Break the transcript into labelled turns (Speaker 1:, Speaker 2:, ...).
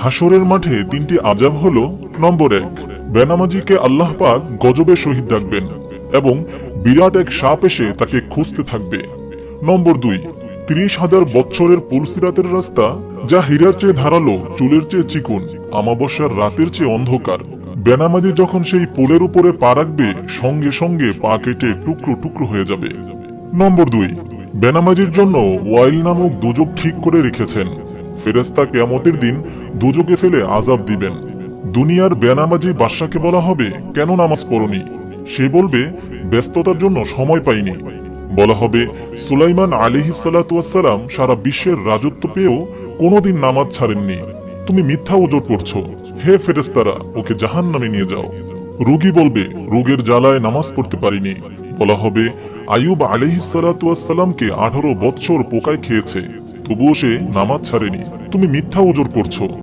Speaker 1: হাসরের মাঠে তিনটি আযাব হলো, নম্বর 1, বেনামাজিকে আল্লাহ পাক গজবে শহীদ রাখবেন এবং বিরাট এক সাপ এসে তাকে খুঁজতে থাকবে। নম্বর 2, 30,000 বৎসরের পুলসিরাতের রাস্তা, যা হীরার চেয়ে ধারালো, চুলের চেয়ে চিকন, অমাবস্যার রাতের চেয়ে অন্ধকার। বেনামাজি যখন সেই পুলের উপরে পা রাখবে, সঙ্গে সঙ্গে পা কেটে টুকরো টুকরো হয়ে যাবে। নম্বর 2, বেনামাজির জন্য ওয়াইল নামক দুজক ঠিক করে রেখেছেন। ফেরেশতা কিয়ামতের দিন দুজকে ফেলে আযাব দিবেন। দুনিয়ার বেনামাজি বাদশাকে বলা হবে, কেন নামাজ পড়নি? সে বলবে, ব্যস্ততার জন্য সময় পাইনি। বলা হবে, সুলাইমান আলাইহিস সালাতু ওয়াস সালাম সারা বিশ্বের রাজত্ব পেয়েও কোনোদিন নামাজ ছাড়েননি। তুমি মিথ্যা ওজর করছো। হে ফেরেশতারা, ওকে জাহান্নামে নিয়ে যাও। রোগী বলবে, রোগের জ্বালায় নামাজ পড়তে পারিনি। বলা হবে, আইয়ুব আলাইহিস সালাতু ওয়াস সালামকে 18 বৎসর পোকায় খেয়েছে, তবুও সে নামাজ ছাড়েনি। তুমি মিথ্যা ওজর করছো।